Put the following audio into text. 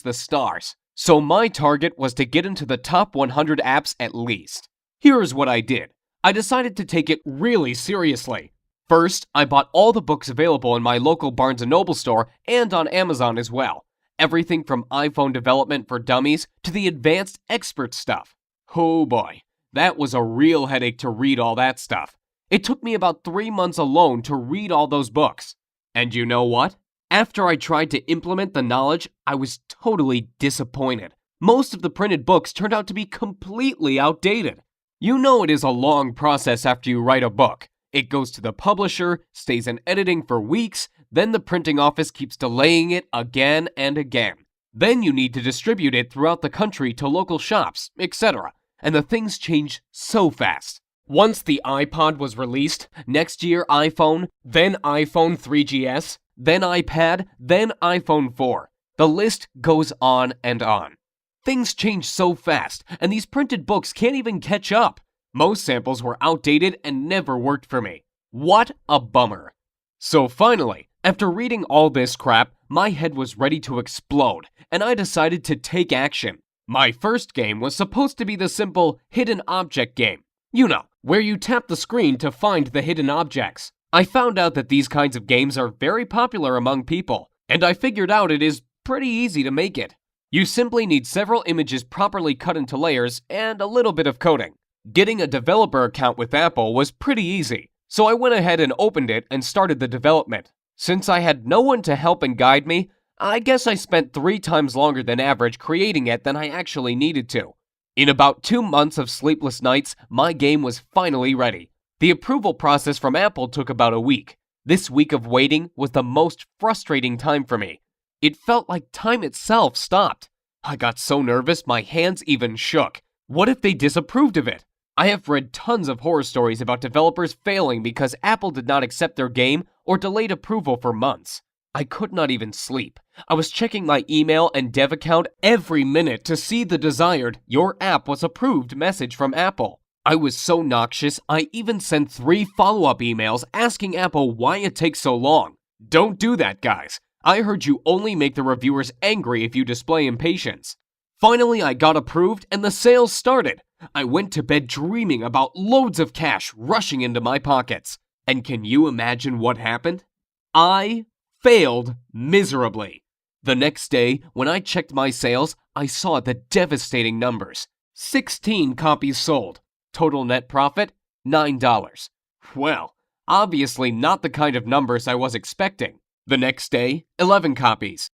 reach the stars. So my target was to get into the top 100 apps at least. Here's what I did. I decided to take it really seriously. First, I bought all the books available in my local Barnes & Noble store and on Amazon as well. Everything from iPhone development for dummies to the advanced expert stuff. Oh boy, that was a real headache to read all that stuff. It took me about 3 months alone to read all those books. And you know what? After I tried to implement the knowledge, I was totally disappointed. Most of the printed books turned out to be completely outdated. You know it is a long process after you write a book. It goes to the publisher, stays in editing for weeks, then the printing office keeps delaying it again and again. Then you need to distribute it throughout the country to local shops, etc. And the things change so fast. Once the iPod was released, next year iPhone, then iPhone 3GS, then iPad, then iPhone 4. The list goes on and on. Things change so fast, and these printed books can't even catch up. Most samples were outdated and never worked for me. What a bummer. So finally, after reading all this crap, my head was ready to explode, and I decided to take action. My first game was supposed to be the simple hidden object game. You know, where you tap the screen to find the hidden objects. I found out that these kinds of games are very popular among people, and I figured out it is pretty easy to make it. You simply need several images properly cut into layers and a little bit of coding. Getting a developer account with Apple was pretty easy, so I went ahead and opened it and started the development. Since I had no one to help and guide me, I guess I spent 3 times longer than average creating it than I actually needed to. In about 2 months of sleepless nights, my game was finally ready. The approval process from Apple took about a week. This week of waiting was the most frustrating time for me. It felt like time itself stopped. I got so nervous my hands even shook. What if they disapproved of it? I have read tons of horror stories about developers failing because Apple did not accept their game or delayed approval for months. I could not even sleep. I was checking my email and dev account every minute to see the desired "Your app was approved" message from Apple. I was so noxious, I even sent 3 follow-up emails asking Apple why it takes so long. Don't do that, guys. I heard you only make the reviewers angry if you display impatience. Finally, I got approved and the sales started. I went to bed dreaming about loads of cash rushing into my pockets. And can you imagine what happened? I failed miserably. The next day, when I checked my sales, I saw the devastating numbers. 16 copies sold. Total net profit, $9. Well, obviously not the kind of numbers I was expecting. The next day, 11 copies.